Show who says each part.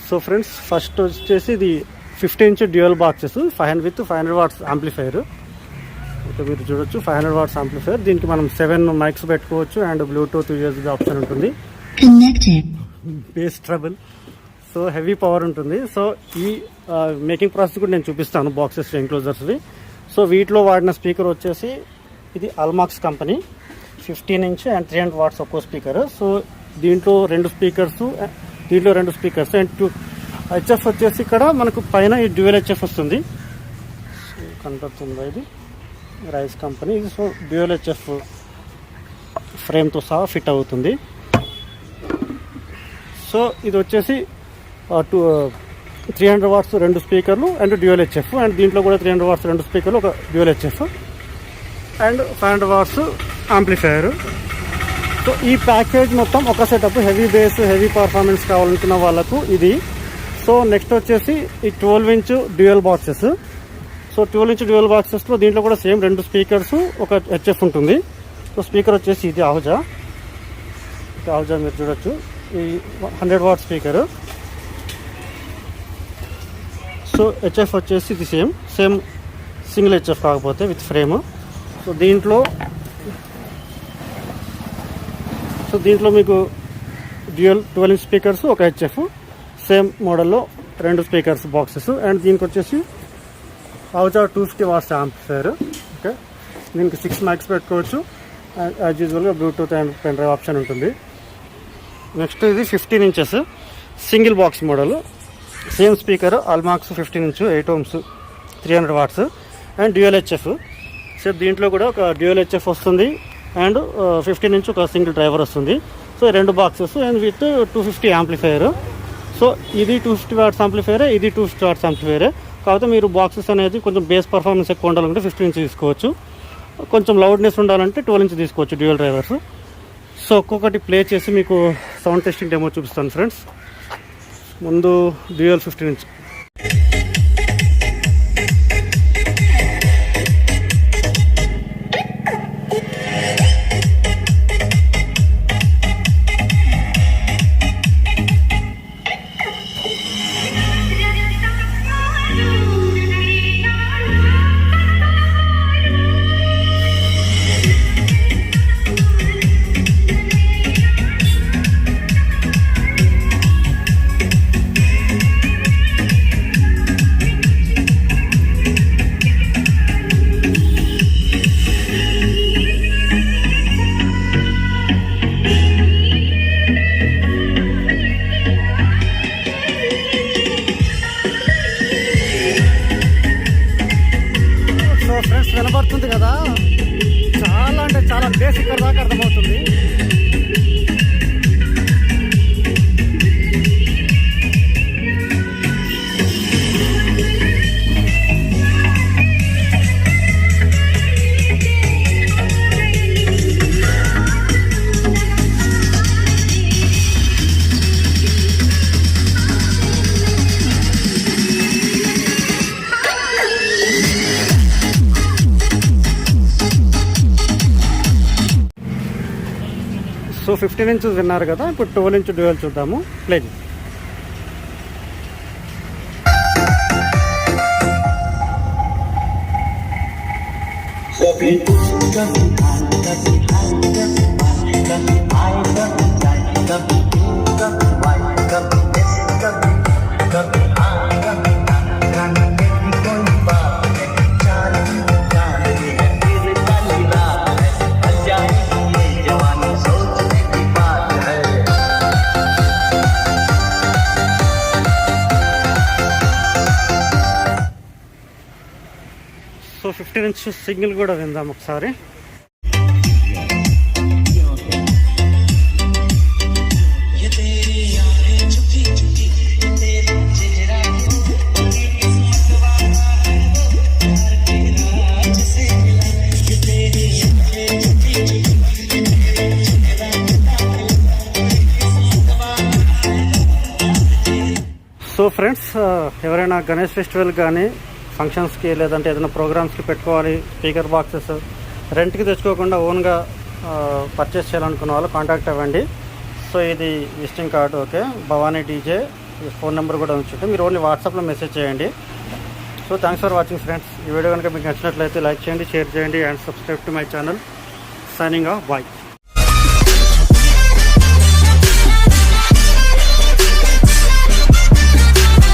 Speaker 1: So friends first వచ్చేసి ఇది 50-inch dual boxes 500 with 500 watts amplifier. Okay, మీరు చూడొచ్చు 500 watts యాంప్లిఫైర్. దీనికి మనం 7 మైక్స్ పెట్టుకోవచ్చు అండ్ బ్లూటూత్ యూఎస్బీ ఆప్షన్ ఉంటుంది. Base trouble, so heavy power ఉంటుంది. సో ఈ మేకింగ్ ప్రాసెస్ కూడా నేను చూపిస్తాను బాక్సెస్ ఎంక్లోజర్స్వి. సో వీటిలో వాడిన స్పీకర్ వచ్చేసి ఇది అల్మాక్స్ కంపెనీ 15-inch అండ్ 300 watts ఒక్కో స్పీకర్. సో దీంట్లో రెండు స్పీకర్స్ అండ్ 2 హెచ్ఎఫ్ వచ్చేసి ఇక్కడ మనకు పైన ఈ డ్యూయల్ హెచ్ఎఫ్ వస్తుంది. సో కనపడుతుందా, ఇది rice company. So dual HF ఫ్రేమ్తో సహా ఫిట్ అవుతుంది. సో ఇది వచ్చేసి 300 watts రెండు స్పీకర్లు అండ్ డ్యూయల్ హెచ్ఎఫ్, అండ్ దీంట్లో కూడా 300 watts రెండు స్పీకర్లు, ఒక dual HF and 500 watts amplifier. So ఈ ప్యాకేజ్ మొత్తం ఒక setup. Heavy bass, heavy performance కావాలనుకున్న వాళ్ళకు ఇది. సో నెక్స్ట్ వచ్చేసి ఈ 12-inch dual boxes. So 12-inch dual బాక్సెస్లో దీంట్లో కూడా సేమ్ రెండు స్పీకర్స్, ఒక హెచ్ఎఫ్ ఉంటుంది. సో స్పీకర్ వచ్చేసి ఇది ఆహుజా మీరు చూడొచ్చు, ఈ 100 watt స్పీకర్. సో హెచ్ఎఫ్ వచ్చేసి ఇది సేమ్ సింగిల్ హెచ్ఎఫ్ కాకపోతే విత్ ఫ్రేమ్. సో దీంట్లో మీకు డ్యూయల్ 12-inch స్పీకర్స్, ఒక హెచ్ఎఫ్, సేమ్ మోడల్లో రెండు స్పీకర్స్ బాక్సెస్. అండ్ దీనికి వచ్చేసి ఆహుజా 250 watts యాంప్లిఫైర్. ఓకే, దీనికి 6 మైక్స్ పెట్టుకోవచ్చు. యాజ్ యూజువల్గా Bluetooth and pen drive option ఉంటుంది. నెక్స్ట్ ఇది 15 inches single box model. Same speaker అల్మాక్స్ 15-inch 8 ohms 300 watts and dual HF. So దీంట్లో కూడా ఒక డ్యూయల్ హెచ్ఎఫ్ వస్తుంది అండ్ 15-inch ఒక సింగిల్ డ్రైవర్ వస్తుంది. సో రెండు boxes and with 250 amplifier. So ఇది 250 watts యాంప్లిఫైర్, ఇది 250 watts యాంప్లిఫైర్. కాకపోతే మీరు బాక్సెస్ అనేది కొంచెం బేస్ పర్ఫార్మెన్స్ ఎక్కువ ఉండాలంటే 15-inch తీసుకోవచ్చు, కొంచెం లౌడ్నెస్ ఉండాలంటే 12-inch తీసుకోవచ్చు డ్యూయల్ డ్రైవర్స్. సో ఒక్కొక్కటి ప్లే చేసి మీకు సౌండ్ టెస్టింగ్ డెమో చూపిస్తాను ఫ్రెండ్స్. ముందు డ్యూయల్ 15-inch. వినబడుతుంది కదా, చాలా అంటే చాలా బేసిక్ దాకా అర్థమవుతుంది. సో 15 inches విన్నారు కదా, ఇప్పుడు 12-inch డ్యూయల్ చూద్దాము. ప్లే. సో 15-inch సిగ్నల్ కూడా విందాం ఒకసారి. సో ఫ్రెండ్స్, ఎవరైనా గణేష్ ఫెస్టివల్ కానీ ఫంక్షన్స్కి లేదంటే ఏదైనా ప్రోగ్రామ్స్కి పెట్టుకోవాలి, స్పీకర్ బాక్సెస్ రెంట్కి తెచ్చుకోకుండా ఓన్గా పర్చేస్ చేయాలనుకున్న వాళ్ళు కాంటాక్ట్ అవ్వండి. సో ఇది visiting card. Okay, Bhavani DJ phone number కూడా ఉంచుంటే మీరు ఓన్లీ వాట్సాప్లో మెసేజ్ చేయండి. So thanks for watching friends. ఈ వీడియో కనుక మీకు నచ్చినట్లయితే లైక్ చేయండి, షేర్ చేయండి and subscribe to my channel. Signing off, bye.